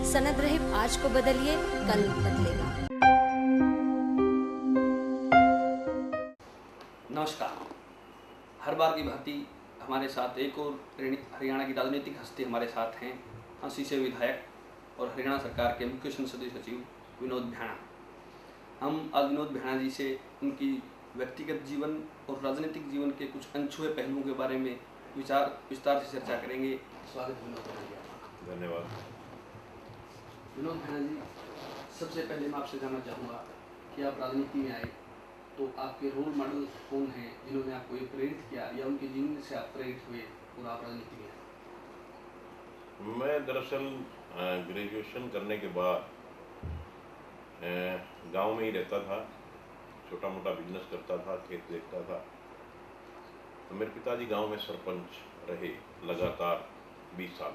सनद रहिब आज को बदलिए, कल बदलेगा। नमस्कार। हर बार की भांति हमारे साथ एक और हरियाणा की राजनीतिक हस्ती हमारे साथ हैं, हंसी से विधायक और हरियाणा सरकार के मुख्य संसदीय सचिव विनोद भैणा। हम आज विनोद भैणा जी से उनकी व्यक्तिगत जीवन और राजनीतिक जीवन के कुछ अनछुए पहलुओं के बारे में विस्तार से चर्चा करेंगे। स्वागत विनोद भैणा जी आपका। धन्यवाद। विनोद भैणा जी, सबसे पहले मैं आपसे जानना चाहूँगा कि आप राजनीति में आए तो आपके रोल मॉडल कौन हैं जिन्होंने आपको ये प्रेरित किया, या उनके जीवन से आप प्रेरित हुए और आप राजनीति में आए? मैं दरअसल ग्रेजुएशन करने के बाद गांव में ही रहता था, छोटा मोटा बिजनेस करता था, खेत देखता था। तो मेरे पिताजी गांव में सरपंच रहे लगातार 20 साल।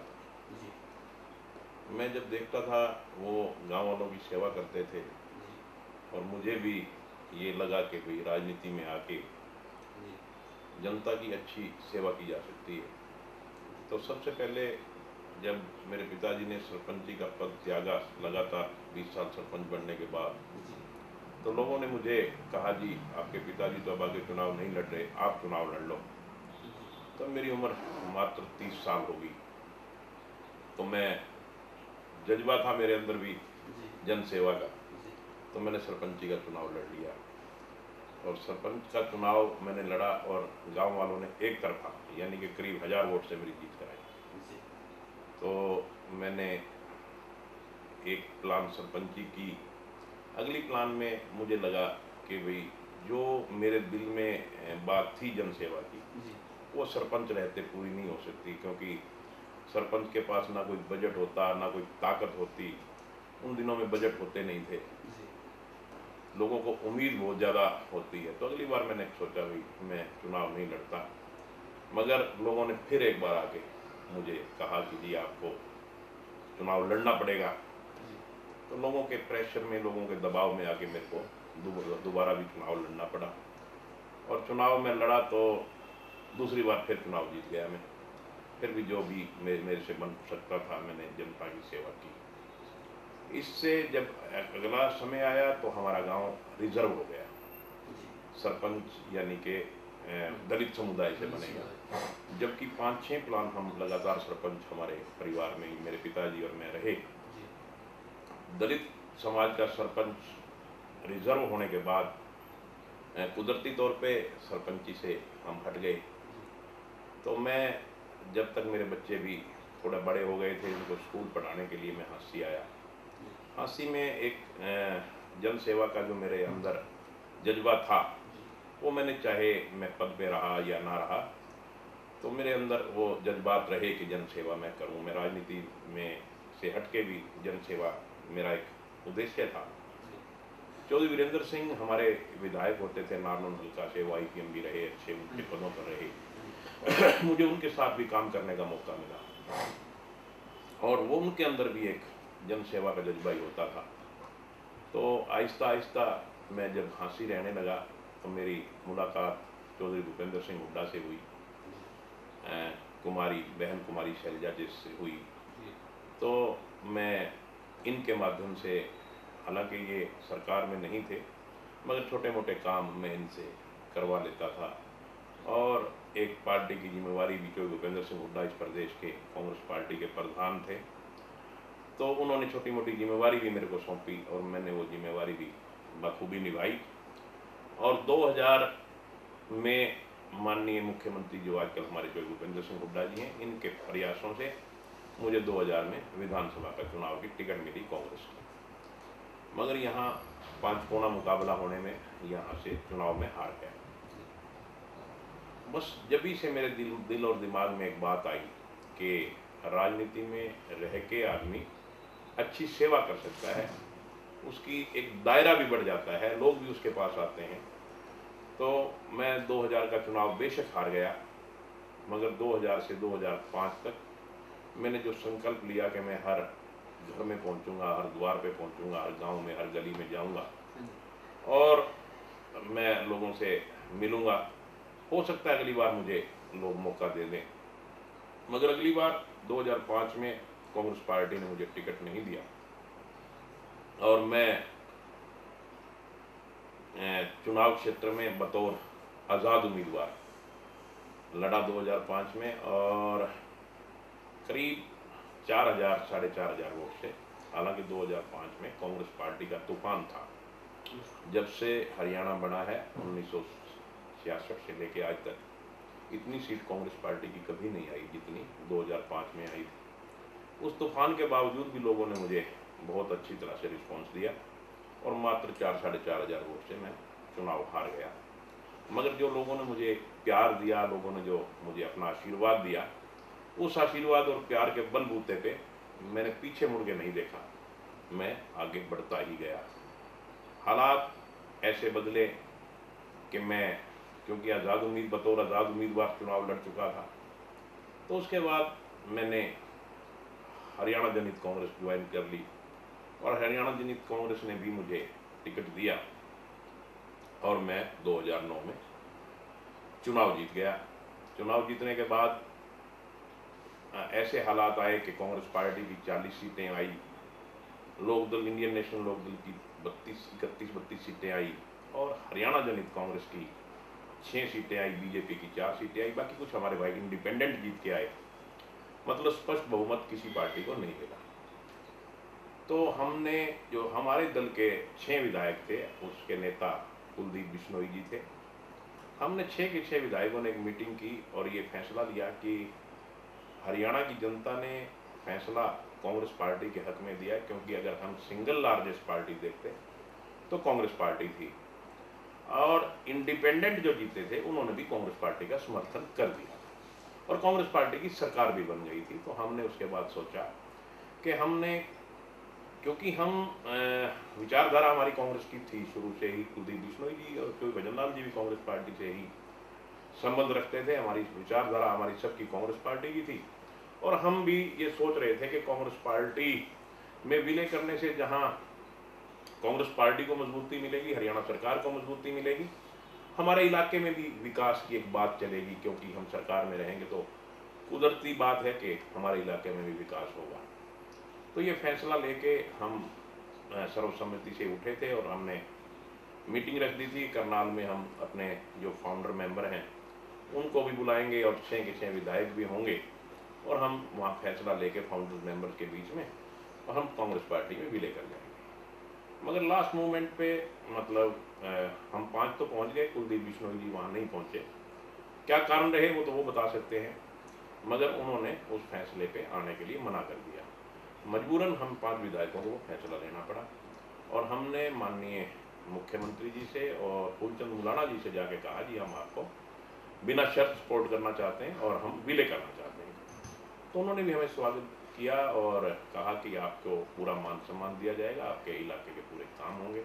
मैं जब देखता था वो गांव वालों की सेवा करते थे और मुझे भी ये लगा कि भाई राजनीति में आके जनता की अच्छी सेवा की जा सकती है। तो सबसे पहले जब मेरे पिताजी ने सरपंची का पद त्यागा लगातार 20 साल सरपंच बनने के बाद, तो लोगों ने मुझे कहा, जी आपके पिताजी तो अब आगे चुनाव नहीं लड़ रहे, आप चुनाव लड़ लो। तो मेरी उम्र मात्र 30 साल होगी। तो मैं जज्बा था मेरे अंदर भी जन सेवा का, तो मैंने सरपंची का चुनाव लड़ लिया और सरपंच का चुनाव मैंने लड़ा और गांव वालों ने एक तरफा यानी कि करीब 1000 वोट से मेरी जीत कराई। तो मैंने एक प्लान सरपंची की। अगली प्लान में मुझे लगा कि भाई जो मेरे दिल में बात थी जन सेवा की, वो सरपंच रहते पूरी नहीं हो सकती, क्योंकि सरपंच के पास ना कोई बजट होता, ना कोई ताकत होती। उन दिनों में बजट होते नहीं थे, लोगों को उम्मीद बहुत ज़्यादा होती है। तो अगली बार मैंने सोचा भाई मैं चुनाव नहीं लड़ता, मगर लोगों ने फिर एक बार आके मुझे कहा कि जी आपको चुनाव लड़ना पड़ेगा। तो लोगों के प्रेशर में, लोगों के दबाव में आके मेरे को दोबारा भी चुनाव लड़ना पड़ा और चुनाव में लड़ा तो दूसरी बार फिर चुनाव जीत गया मैं। फिर भी जो भी मेरे से बन सकता था मैंने जनता की सेवा की। इससे जब अगला समय आया तो हमारा गांव रिजर्व हो गया, सरपंच यानी कि दलित समुदाय से बनेगा। जबकि 5-6 प्लान हम लगातार सरपंच हमारे परिवार में, मेरे पिताजी और मैं रहे। दलित समाज का सरपंच रिजर्व होने के बाद कुदरती तौर पे सरपंची से हम हट गए। तो मैं जब तक मेरे बच्चे भी थोड़ा बड़े हो गए थे, उनको स्कूल पढ़ाने के लिए मैं हांसी आया। हांसी में एक जन सेवा का जो मेरे अंदर जज्बा था, वो मैंने चाहे मैं पद पे रहा या ना रहा, तो मेरे अंदर वो जज्बात रहे कि जन सेवा मैं करूं। मैं राजनीति में से हटके भी जन सेवा मेरा एक उद्देश्य था। चौधरी वीरेंद्र सिंह हमारे विधायक होते थे नारनौल हल्का से, वो IPM भी रहे, अच्छे ऊंचे पदों पर रहे। मुझे उनके साथ भी काम करने का मौका मिला और वो उनके अंदर भी एक जन सेवा का जज्बा ही होता था। तो आहिस्ता आहिस्ता मैं जब हांसी रहने लगा तो मेरी मुलाकात चौधरी भूपेंद्र सिंह हुड्डा से हुई, बहन कुमारी शैलजा जी से हुई। तो मैं इनके माध्यम से, हालांकि ये सरकार में नहीं थे, मगर छोटे मोटे काम मैं इनसे करवा लेता था। और एक पार्टी की जिम्मेवारी भी, चौधरी भूपेंद्र सिंह हुड्डा इस प्रदेश के कांग्रेस पार्टी के प्रधान थे, तो उन्होंने छोटी मोटी जिम्मेवारी भी मेरे को सौंपी और मैंने वो जिम्मेवारी भी बखूबी निभाई। और 2000 में माननीय मुख्यमंत्री जो आजकल हमारे चौधरी भूपेंद्र सिंह हुड्डा जी हैं, इनके प्रयासों से मुझे 2000 में विधानसभा का चुनाव की टिकट मिली कांग्रेस की, मगर यहाँ 5 कोना मुकाबला होने में यहाँ से चुनाव में हार गया। बस जब से मेरे दिल और दिमाग में एक बात आई कि राजनीति में रह के आदमी अच्छी सेवा कर सकता है, उसकी एक दायरा भी बढ़ जाता है, लोग भी उसके पास आते हैं। तो मैं 2000 का चुनाव बेशक हार गया, मगर 2000 से 2005 तक मैंने जो संकल्प लिया कि मैं हर घर में पहुंचूंगा, हर द्वार पे पहुंचूंगा, हर गांव में, हर गली में जाऊंगा और मैं लोगों से मिलूंगा। हो सकता है अगली बार मुझे लोग मौका दे दें, मगर अगली बार 2005 में कांग्रेस पार्टी ने मुझे टिकट नहीं दिया और मैं चुनाव क्षेत्र में बतौर आज़ाद उम्मीदवार लड़ा 2005 में और करीब 4,000 साढ़े 4,000 वोट से। हालांकि 2005 में कांग्रेस पार्टी का तूफान था। जब से हरियाणा बना है 1966 से लेके आज तक इतनी सीट कांग्रेस पार्टी की कभी नहीं आई जितनी 2005 में आई थी। उस तूफान के बावजूद भी लोगों ने मुझे बहुत अच्छी तरह से रिस्पॉन्स दिया और मात्र 4 साढ़े 4,000 वोट से मैं चुनाव हार गया। मगर जो लोगों ने मुझे प्यार दिया, लोगों ने जो मुझे अपना आशीर्वाद दिया, उस आशीर्वाद और प्यार के बलबूते पे मैंने पीछे मुड़ के नहीं देखा, मैं आगे बढ़ता ही गया। हालात ऐसे बदले कि मैं क्योंकि बतौर आज़ाद उम्मीदवार चुनाव लड़ चुका था, तो उसके बाद मैंने हरियाणा जनहित कांग्रेस ज्वाइन कर ली और हरियाणा जनहित कांग्रेस ने भी मुझे टिकट दिया और मैं 2009 में चुनाव जीत गया। चुनाव जीतने के बाद ऐसे हालात आए कि कांग्रेस पार्टी की 40 सीटें आई, लोकदल इंडियन नेशनल लोकदल की 31-32 सीटें आई और हरियाणा जनहित कांग्रेस की 6 सीटें आई, बीजेपी की 4 सीटें आई, बाकी कुछ हमारे भाई इंडिपेंडेंट जीत के आए। मतलब स्पष्ट बहुमत किसी पार्टी को नहीं मिला। तो हमने जो हमारे दल के 6 विधायक थे, उसके नेता कुलदीप बिश्नोई जी थे, हमने 6 के 6 विधायकों ने एक मीटिंग की और ये फैसला लिया कि हरियाणा की जनता ने फैसला कांग्रेस पार्टी के हक में दिया, क्योंकि अगर हम सिंगल लार्जेस्ट पार्टी देखते तो कांग्रेस पार्टी थी और इंडिपेंडेंट जो जीते थे उन्होंने भी कांग्रेस पार्टी का समर्थन कर दिया और कांग्रेस पार्टी की सरकार भी बन गई थी। तो हमने उसके बाद सोचा कि क्योंकि हम विचारधारा हमारी कांग्रेस की थी शुरू से ही, कुलदीप बिश्नोई जी और कोई भजनलाल जी भी कांग्रेस पार्टी से ही संबंध रखते थे, हमारी विचारधारा हमारी सबकी कांग्रेस पार्टी की थी और हम भी ये सोच रहे थे कि कांग्रेस पार्टी में विलय करने से जहां कांग्रेस पार्टी को मजबूती मिलेगी, हरियाणा सरकार को मजबूती मिलेगी, हमारे इलाके में भी विकास की एक बात चलेगी, क्योंकि हम सरकार में रहेंगे तो कुदरती बात है कि हमारे इलाके में भी विकास होगा। तो ये फैसला लेके हम सर्वसम्मति से उठे थे और हमने मीटिंग रख दी थी करनाल में। हम अपने जो फाउंडर मेंबर हैं उनको भी बुलाएंगे और 6 के 6 विधायक भी होंगे और हम वहाँ फैसला लेके फाउंडर मेंबर्स के बीच में और हम कांग्रेस पार्टी में विलय कर जाएंगे। मगर लास्ट मोमेंट पे मतलब हम 5 तो पहुँच गए, कुलदीप बिश्नोई जी वहाँ नहीं पहुँचे। क्या कारण रहे वो तो वो बता सकते हैं, मगर उन्होंने उस फैसले पे आने के लिए मना कर दिया। मजबूरन हम 5 विधायकों को फैसला लेना पड़ा और हमने माननीय मुख्यमंत्री जी से और फूलचंद मुलाना जी से जाके कहा जी हम आपको बिना शर्त सपोर्ट करना चाहते हैं और हम विलय करना चाहते हैं। तो उन्होंने भी हमें स्वागत किया और कहा कि आपको पूरा मान सम्मान दिया जाएगा, आपके इलाके के पूरे काम होंगे,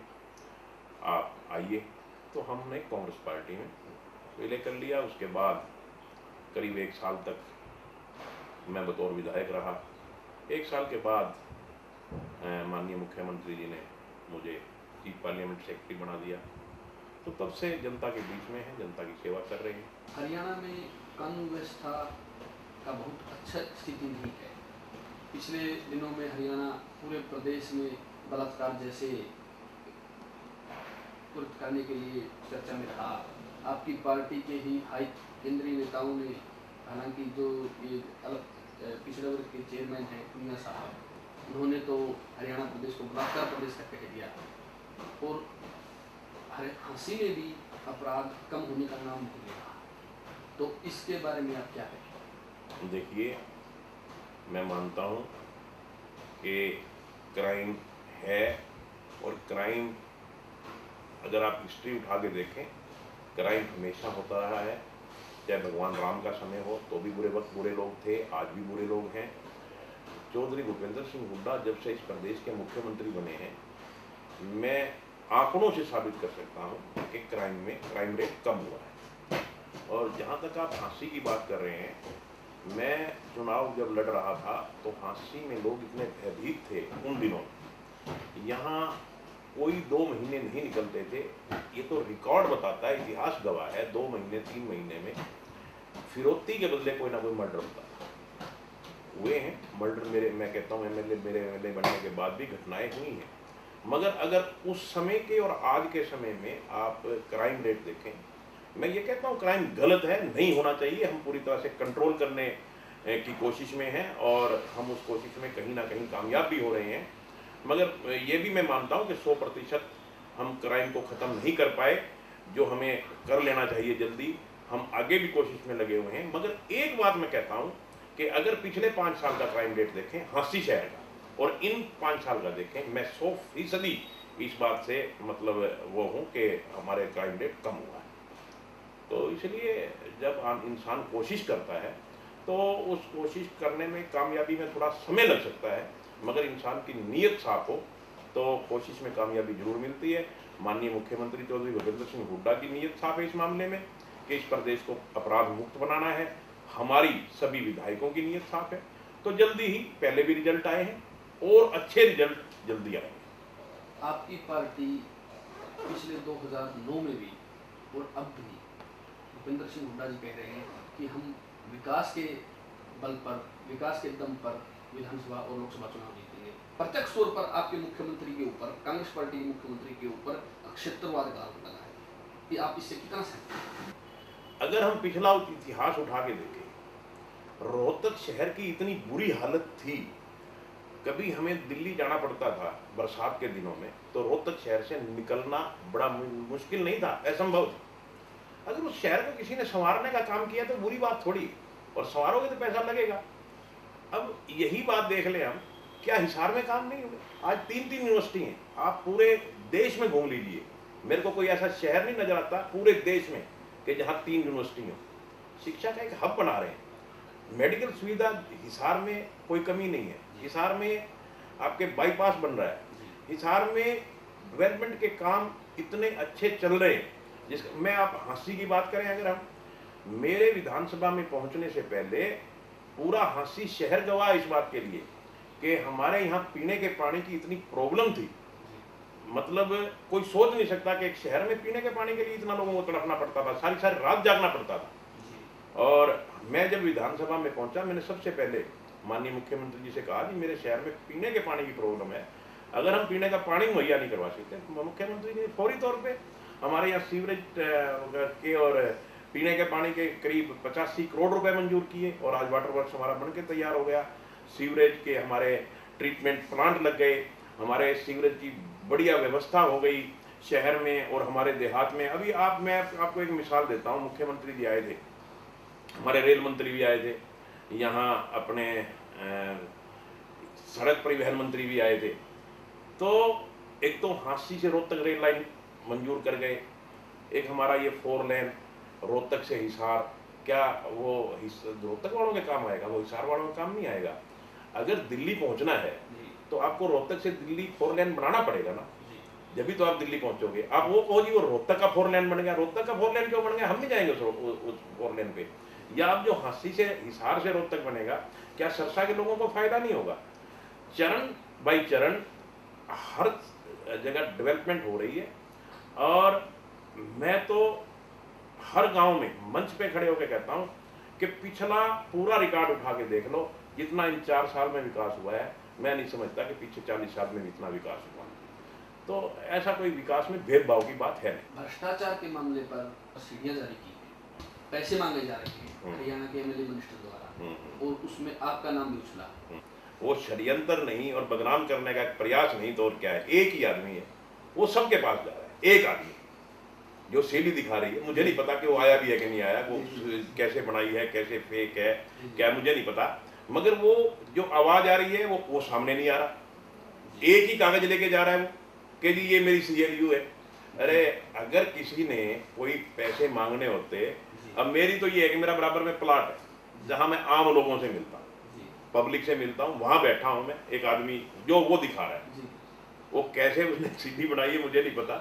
आप आइए। तो हमने कांग्रेस पार्टी में विलय कर लिया। उसके बाद करीब 1 साल तक मैं बतौर विधायक रहा। 1 साल के बाद माननीय मुख्यमंत्री जी ने मुझे चीफ पार्लियामेंट सेक्रेटरी बना दिया। तो तब से जनता के बीच में है, जनता की सेवा कर रहे हैं। हरियाणा में कानून व्यवस्था का बहुत अच्छा स्थिति नहीं है। पिछले दिनों में हरियाणा पूरे प्रदेश में बलात्कार जैसे कृत्य करने के लिए चर्चा में रहा। आपकी पार्टी के ही हाई केंद्रीय नेताओं ने, हालांकि जो ये अलग पिछड़े वर्ग के चेयरमैन हैं पूनिया साहब, उन्होंने तो हरियाणा प्रदेश को बलात्कार प्रदेश तक कह दिया और हाँसी में भी अपराध कम होने का नाम नहीं ले रहा। तो इसके बारे में आप क्या कहें? देखिए, मैं मानता हूँ कि क्राइम है और क्राइम अगर आप हिस्ट्री उठा के देखें, क्राइम हमेशा होता रहा है। चाहे भगवान राम का समय हो तो भी बुरे वक्त बुरे लोग थे, आज भी बुरे लोग हैं। चौधरी भूपेंद्र सिंह हुड्डा जब से इस प्रदेश के मुख्यमंत्री बने हैं, मैं आंकड़ों से साबित कर सकता हूं कि क्राइम रेट कम हुआ है। और जहां तक आप हाँसी की बात कर रहे हैं, मैं चुनाव जब लड़ रहा था तो हाँसी में लोग इतने भयभीत थे उन दिनों, यहाँ कोई 2 महीने नहीं निकलते थे। ये तो रिकॉर्ड बताता है, इतिहास गवाह है, 2 महीने 3 महीने में फिरौती के बदले कोई ना कोई मर्डर होता था। हुए हैं, मर्डर मेरे, मैं कहता हूँ मेरे एमएलए बनने के बाद भी घटनाएं हुई हैं, मगर अगर उस समय के और आज के समय में आप क्राइम रेट देखें, मैं ये कहता हूँ क्राइम गलत है, नहीं होना चाहिए, हम पूरी तरह से कंट्रोल करने की कोशिश में हैं और हम उस कोशिश में कहीं ना कहीं कामयाब भी हो रहे हैं, मगर ये भी मैं मानता हूँ कि 100% हम क्राइम को ख़त्म नहीं कर पाए, जो हमें कर लेना चाहिए जल्दी, हम आगे भी कोशिश में लगे हुए हैं। मगर एक बात मैं कहता हूँ कि अगर पिछले 5 साल का क्राइम रेट देखें हांसी शहर का और इन 5 साल का देखें, मैं 100% इस बात से मतलब वो हूँ कि हमारे क्राइम रेट कम हुआ है। तो इसलिए जब इंसान कोशिश करता है तो उस कोशिश करने में कामयाबी में थोड़ा समय लग सकता है, मगर इंसान की नीयत साफ हो तो कोशिश में कामयाबी जरूर मिलती है। माननीय मुख्यमंत्री चौधरी भूपेंद्र सिंह हुड्डा की नीयत साफ है इस मामले में कि इस प्रदेश को अपराध मुक्त बनाना है, हमारी सभी विधायकों की नीयत साफ है, तो जल्दी ही पहले भी रिजल्ट आए हैं और अच्छे रिजल्ट जल्दी आएंगे। आपकी पार्टी पिछले 2009 में भी और अब भी भूपेंद्र सिंह हुड्डा जी कह रहे हैं कि हम विकास के बल पर, विकास के दम पर विधानसभा और लोकसभा चुनाव जीतेंगे। प्रत्यक्ष तौर पर आपके मुख्यमंत्री के ऊपर, कांग्रेस पार्टी के मुख्यमंत्री के ऊपर क्षेत्रवाद का आरोप लगा है, कि आप इससे कितना सहमत हैं? अगर हम पिछला इतिहास उठा के देखें, रोहतक शहर की इतनी बुरी हालत थी, कभी हमें दिल्ली जाना पड़ता था बरसात के दिनों में, तो रोहतक शहर से निकलना बड़ा मुश्किल नहीं था, असंभव था। अगर उस शहर को किसी ने संवारने का काम किया तो बुरी बात थोड़ी, और संवारोगे तो पैसा लगेगा। अब यही बात देख ले हम, क्या हिसार में काम नहीं हुए? आज 3 यूनिवर्सिटी हैं, आप पूरे देश में घूम लीजिए, मेरे को कोई ऐसा शहर नहीं नजर आता पूरे देश में कि जहाँ 3 यूनिवर्सिटी हो। शिक्षा का एक हब बना रहे हैं। मेडिकल सुविधा हिसार में कोई कमी नहीं है, हिसार में आपके बाईपास बन रहा है, हिसार में डेवलपमेंट के काम इतने अच्छे चल रहे हैं। मैं आप हांसी की बात करें, अगर हम, मेरे विधानसभा में पहुंचने से पहले पूरा हांसी शहर गवाह इस बात के लिए कि हमारे यहाँ पीने के पानी की इतनी प्रॉब्लम थी, मतलब कोई सोच नहीं सकता कि एक शहर में पीने के पानी के लिए इतना लोगों को तड़पना पड़ता था, सारी सारी रात जागना पड़ता था। और मैं जब विधानसभा में पहुंचा, मैंने सबसे पहले माननीय मुख्यमंत्री जी से कहा कि मेरे शहर में पीने के पानी की प्रॉब्लम है, अगर हम पीने का पानी मुहैया नहीं करवा सकते। मुख्यमंत्री ने फौरी तौर पर हमारे यहाँ सीवरेज के और पीने के पानी के करीब 85 करोड़ रुपए मंजूर किए और आज वाटर वर्क्स हमारा बनके तैयार हो गया। सीवरेज के हमारे ट्रीटमेंट प्लांट लग गए, हमारे सीवरेज की बढ़िया व्यवस्था हो गई शहर में और हमारे देहात में। अभी मैं आपको एक मिसाल देता हूँ, मुख्यमंत्री जी आए थे, हमारे रेल मंत्री भी आए थे, यहाँ अपने सड़क परिवहन मंत्री भी आए थे। तो एक तो हांसी से रोहतक रेल लाइन मंजूर कर गए, एक हमारा ये 4 लेन रोहतक से हिसार, क्या वो रोहतक वालों के काम आएगा, वो हिसार वालों का काम नहीं आएगा। अगर दिल्ली पहुंचना है तो आपको रोहतक से दिल्ली 4 लेन बनाना पड़ेगा ना, जब भी तो आप दिल्ली पहुंचोगे। आप वो कहो जी वो रोहतक का 4 लेन बन गया, रोहतक का 4 लेन क्यों बन गया, हम नहीं जाएंगे उस 4 लेन पे। या आप जो हांसी से हिसार से रोहतक बनेगा, क्या सरसा के लोगों को फायदा नहीं होगा? चरण बाई चरण हर जगह डेवलपमेंट हो रही है और मैं तो हर गांव में मंच पे खड़े होकर कहता हूं कि पिछला पूरा रिकॉर्ड उठा के देख लो, जितना इन 4 साल में विकास हुआ है, मैं नहीं समझता कि पीछे 40 साल में इतना विकास हुआ। तो ऐसा कोई विकास में भेदभाव की बात है नहीं। भ्रष्टाचार के मामले पर सीढ़ियां जारी की गई, पैसे मांगे जा रहे हैं हरियाणा के एमएलए मिनिस्टर द्वारा, और उसमें आपका नाम भी उछला। वो षड्यंत्र नहीं और बदनाम करने का प्रयास नहीं तो और क्या है, एक ही आदमी है, वो सबके पास जा रहा है, एक आदमी जो सेली दिखा रही है। मुझे नहीं पता कि वो आया भी है कि नहीं आया, वो कैसे बनाई है, कैसे फेक है, क्या मुझे नहीं पता, मगर वो जो आवाज आ रही है वो सामने नहीं आ रहा। एक ही कागज लेके जा रहा है वो कि जी ये मेरी CLU है। अरे अगर किसी ने कोई पैसे मांगने होते, अब मेरी तो ये है कि मेरा बराबर में प्लाट है जहां मैं आम लोगों से मिलता हूँ, पब्लिक से मिलता हूँ, वहां बैठा हूँ मैं, एक आदमी जो वो दिखा रहा है, वो कैसे उसने सीढ़ी बनाई है मुझे नहीं पता।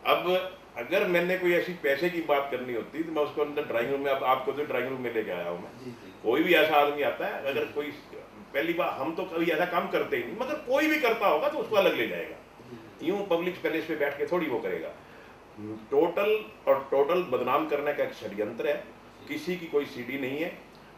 अब अगर मैंने कोई ऐसी पैसे की बात करनी होती तो मैं उसको अंदर ड्राइंग रूम में, अब आपको तो ड्राइंग रूम में लेके आया हूँ मैं, कोई भी ऐसा आदमी आता है, अगर कोई, पहली बार हम तो कभी ऐसा काम करते ही नहीं, मगर कोई भी करता होगा तो उसको अलग ले जाएगा, यूं पब्लिक पैलेस पे बैठ के थोड़ी वो करेगा। टोटल बदनाम करने का एक षड्यंत्र है, किसी की कोई सीढ़ी नहीं है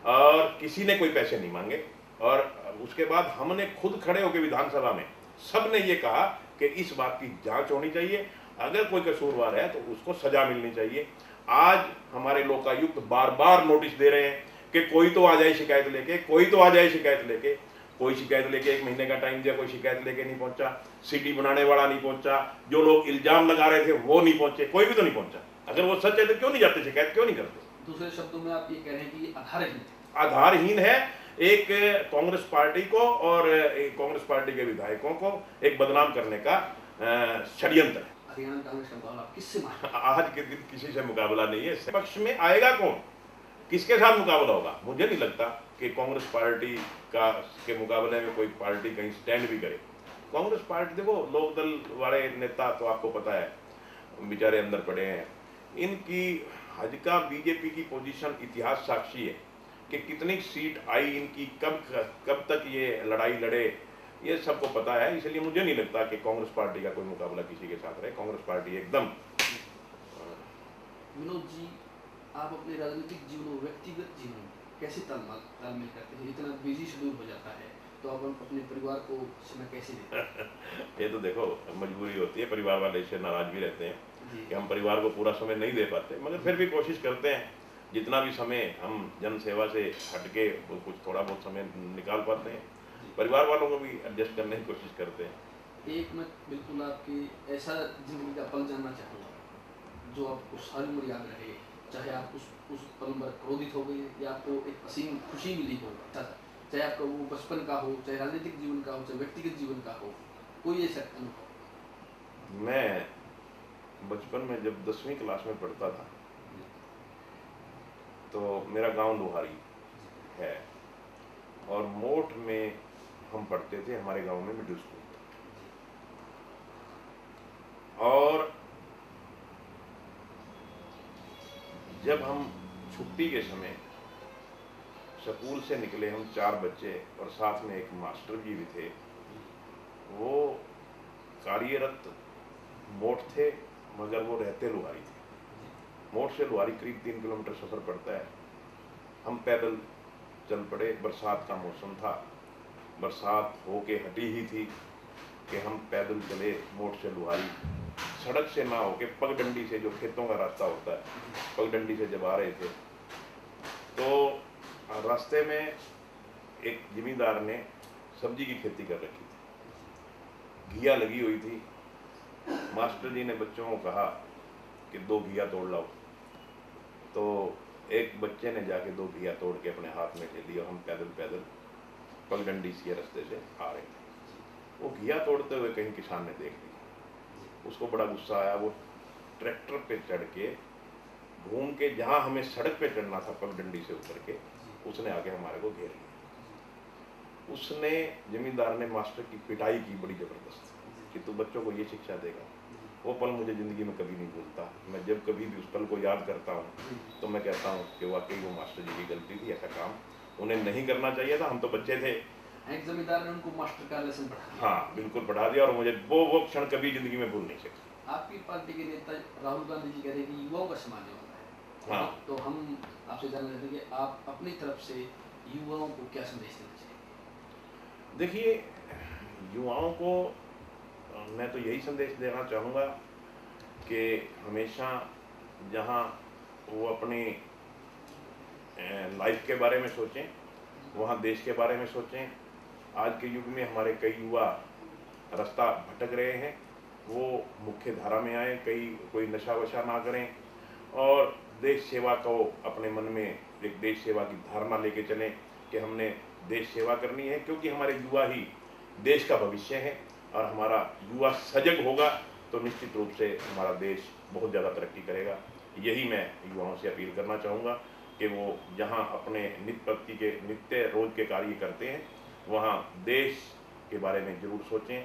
और किसी ने कोई पैसे नहीं मांगे। और उसके बाद हमने खुद खड़े होकर विधानसभा में सब ने ये कहा कि इस बात की जांच होनी चाहिए, अगर कोई कसूरवार है तो उसको सजा मिलनी चाहिए। आज हमारे लोकायुक्त बार बार नोटिस दे रहे हैं कि कोई तो आ जाए शिकायत लेके, कोई तो आ जाए शिकायत लेके। कोई शिकायत लेके 1 महीने का टाइम दिया, कोई शिकायत लेके नहीं पहुंचा, सिटी बनाने वाला नहीं पहुंचा, जो लोग इल्जाम लगा रहे थे वो नहीं पहुंचे, कोई भी तो नहीं पहुंचा। अगर वो सच है तो क्यों नहीं जाते, शिकायत क्यों नहीं करते? दूसरे शब्दों में आप ये कह रहे हैं कि ये आधारहीन है। आधारहीन है। एक कांग्रेस पार्टी को और कांग्रेस पार्टी के विधायकों को एक बदनाम करने का षड्यंत्र है। हरियाणा कांग्रेस का मुकाबला आप किससे मानते हैं? आज के दिन किसी से मुकाबला नहीं है। पक्ष में आएगा कौन, किसके साथ मुकाबला होगा? मुझे नहीं लगता कि कांग्रेस पार्टी का के मुकाबले में कोई पार्टी कहीं स्टैंड भी करे। कांग्रेस पार्टी, देखो लोकदल वाले नेता तो आपको पता है बेचारे अंदर पड़े हैं। इनकी हजका बीजेपी की पोजीशन इतिहास साक्षी है कि कितनी सीट आई इनकी, कब तक ये लड़ाई लड़े, ये सबको पता है। इसलिए मुझे नहीं लगता कि कांग्रेस पार्टी का कोई मुकाबला किसी के साथ रहे। कांग्रेस पार्टी एकदम। विनोद जी, आप अपने राजनीतिक जीवन और व्यक्तिगत जीवन कैसे तालमेल करते हैं? इतना बिजी शेड्यूल हो जाता है तो आप अपने परिवार को समय कैसे देते हैं? ये तो देखो मजबूरी होती है, परिवार वाले इससे नाराज भी रहते हैं कि हम परिवार को पूरा समय नहीं दे पाते, मगर फिर भी कोशिश करते हैं जितना भी समय हम जन सेवा से हटके कुछ थोड़ा बहुत समय निकाल पाते हैं, परिवार वालों को भी एडजस्ट करने की कोशिश करते हैं। एक मैं बिल्कुल आपकी ऐसा जिंदगी का पल जानना चाहूँगा जो आपको सारी उम्र याद रहे, चाहे आप उस पल में क्रोधित हो गए या आपको एक असीम खुशी मिली हो, चाहे आपका वो बचपन का हो, चाहे राजनीतिक जीवन का हो, चाहे व्यक्तिगत जीवन का हो, कोई ऐसा अनुभव? मैं बचपन में जब 10वीं क्लास में पढ़ता था तो मेरा गांव लोहारी है और मोठ में हम पढ़ते थे, हमारे गांव में मिडिल स्कूल था। और जब हम छुट्टी के समय स्कूल से निकले, हम 4 बच्चे और साथ में एक मास्टर जी भी थे, वो कार्यरत मोठ थे मगर वो रहते लोहारी थे। मोठ से लोहारी करीब 3 किलोमीटर सफ़र पड़ता है। हम पैदल चल पड़े, बरसात का मौसम था, बरसात होके हटी ही थी कि हम पैदल चले मोठ से लोहारी। सड़क से ना होके पगडंडी से, जो खेतों का रास्ता होता है, पगडंडी से जब आ रहे थे तो रास्ते में एक जमींदार ने सब्जी की खेती कर रखी थी, घिया लगी हुई थी। मास्टर जी ने बच्चों को कहा कि 2 घिया तोड़ लाओ, तो एक बच्चे ने जाके 2 घिया तोड़ के अपने हाथ में ले लिया। हम पैदल पगडंडी से रास्ते से आ रहे थे। वो घिया तोड़ते हुए कहीं किसान ने देख लिया, उसको बड़ा गुस्सा आया। वो ट्रैक्टर पे चढ़ के घूम के जहाँ हमें सड़क पे चढ़ना था पगडंडी से उतर के, उसने आके हमारे को घेर लिया। उसने, जमींदार ने मास्टर की पिटाई की बड़ी ज़बरदस्त कि तू बच्चों को ये शिक्षा देगा। वो पल मुझे ज़िंदगी में कभी नहीं भूलता। मैं जब कभी भी उस पल को याद करता हूँ तो मैं कहता हूँ कि वाकई वो मास्टर जी की गलती थी, ऐसा काम उन्हें नहीं करना चाहिए था। हम तो बच्चे थे। एक जमींदार ने उनको मास्टर का लेसन पढ़ा दिया। हाँ, बिल्कुल पढ़ा दिया और मुझे वो क्षण कभी ज़िंदगी में भूल नहीं सकता। आपकी पार्टी के नेता राहुल गांधी जी कह रहे हैं कि युवाओं का सामान्य होता है। हाँ, तो हम आपसे जानना चाहते हैं कि आप अपनी तरफ से युवाओं को क्या संदेश देना चाहिए? देखिए, युवाओं को मैं तो यही संदेश देना चाहूँगा कि हमेशा जहाँ वो अपनी लाइफ के बारे में सोचें, वहाँ देश के बारे में सोचें। आज के युग में हमारे कई युवा रास्ता भटक रहे हैं, वो मुख्य धारा में आए, कोई नशा वशा ना करें और देश सेवा को अपने मन में एक देश सेवा की धारणा लेके चलें कि हमने देश सेवा करनी है, क्योंकि हमारे युवा ही देश का भविष्य है। और हमारा युवा सजग होगा तो निश्चित रूप से हमारा देश बहुत ज़्यादा तरक्की करेगा। यही मैं युवाओं से अपील करना चाहूँगा कि वो जहाँ अपने नित्य रोज के कार्य करते हैं, वहाँ देश के बारे में ज़रूर सोचें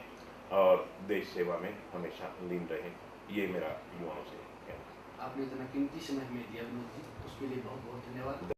और देश सेवा में हमेशा लीन रहें। ये मेरा युवाओं से कहना है। आपने इतना कीमती समय हमें दिया विनोद जी, उसके लिए बहुत बहुत धन्यवाद।